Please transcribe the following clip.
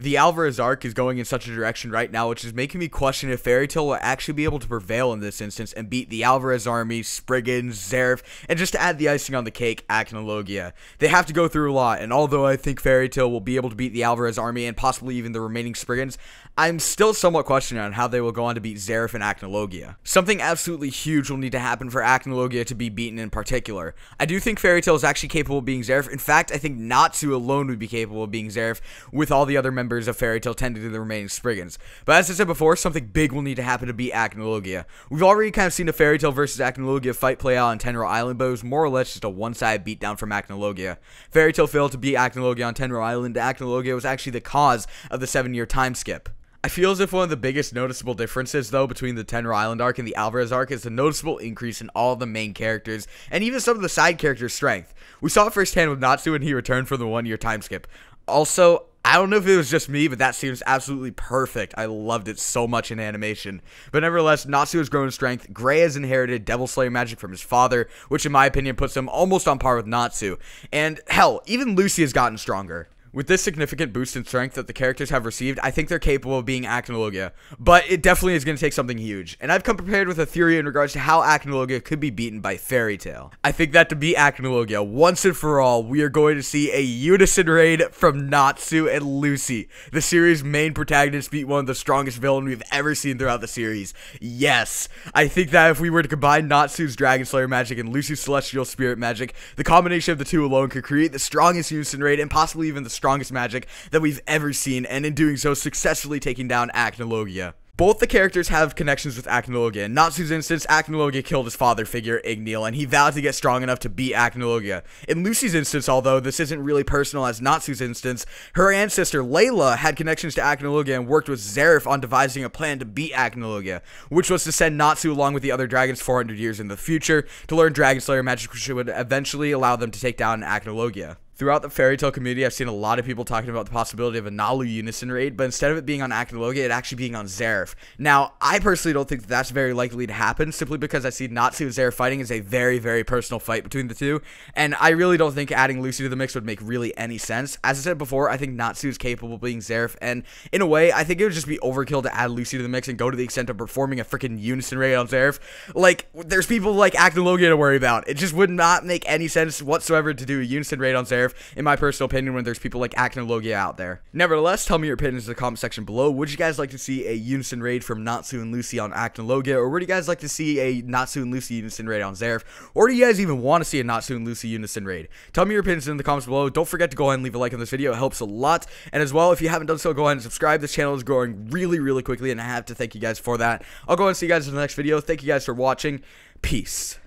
The Alvarez arc is going in such a direction right now, which is making me question if Fairy Tail will actually be able to prevail in this instance and beat the Alvarez army, Spriggans, Zeref, and just to add the icing on the cake, Acnologia. They have to go through a lot, and although I think Fairy Tail will be able to beat the Alvarez army and possibly even the remaining Spriggans, I'm still somewhat questioning on how they will go on to beat Zeref and Acnologia. Something absolutely huge will need to happen for Acnologia to be beaten in particular. I do think Fairy Tail is actually capable of being Zeref. In fact, I think NaLu alone would be capable of being Zeref with all the other members of Fairy Tail tending to the remaining Spriggans. But as I said before, something big will need to happen to beat Acnologia. We've already kind of seen a Fairy Tail versus Acnologia fight play out on Tenro Island, but it was more or less just a one-sided beatdown from Acnologia. Fairy Tail failed to beat Acnologia on Tenro Island. Acnologia was actually the cause of the 7-year time skip. I feel as if one of the biggest noticeable differences, though, between the Tenro Island arc and the Alvarez arc is the noticeable increase in all of the main characters, and even some of the side characters' strength. We saw it firsthand with NaLu when he returned from the 1-year time skip. Also, I don't know if it was just me, but that seems absolutely perfect. I loved it so much in animation. But nevertheless, NaLu has grown in strength. Gray has inherited Devil Slayer magic from his father, which in my opinion puts him almost on par with NaLu. And hell, even Lucy has gotten stronger. With this significant boost in strength that the characters have received, I think they're capable of being Acnologia, but it definitely is going to take something huge, and I've come prepared with a theory in regards to how Acnologia could be beaten by Fairy Tail. I think that to beat Acnologia, once and for all, we are going to see a Unison raid from NaLu and Lucy. The series' main protagonist beat one of the strongest villains we've ever seen throughout the series. Yes, I think that if we were to combine NaLu's Dragon Slayer magic and Lucy's Celestial Spirit magic, the combination of the two alone could create the strongest Unison raid and possibly even the strongest magic that we've ever seen, and in doing so successfully taking down Acnologia. Both the characters have connections with Acnologia. In NaLu's instance, Acnologia killed his father figure, Igneel, and he vowed to get strong enough to beat Acnologia. In Lucy's instance, although this isn't really personal as NaLu's instance, her ancestor Layla had connections to Acnologia and worked with Zeref on devising a plan to beat Acnologia, which was to send NaLu along with the other dragons 400 years in the future to learn Dragon Slayer magic, which would eventually allow them to take down Acnologia. Throughout the Fairy Tail community, I've seen a lot of people talking about the possibility of a NaLu Unison raid, but instead of it being on Acnologia, it actually being on Zeref. Now, I personally don't think that's very likely to happen, simply because I see NaLu and Zeref fighting as a very, very personal fight between the two, and I really don't think adding Lucy to the mix would make really any sense. As I said before, I think NaLu is capable of being Zeref, and in a way, I think it would just be overkill to add Lucy to the mix and go to the extent of performing a freaking Unison raid on Zeref. Like, there's people like Acnologia to worry about. It just would not make any sense whatsoever to do a Unison raid on Zeref, in my personal opinion, when there's people like Acnologia out there. Nevertheless, tell me your opinions in the comment section below. Would you guys like to see a Unison raid from NaLu and Lucy on Acnologia, or would you guys like to see a NaLu and Lucy Unison raid on Zeref, or do you guys even want to see a NaLu and Lucy Unison raid? Tell me your opinions in the comments below. Don't forget to go ahead and leave a like on this video. It helps a lot. And as well, if you haven't done so, go ahead and subscribe. This channel is growing really quickly, and I have to thank you guys for that. I'll go ahead and see you guys in the next video. Thank you guys for watching. Peace.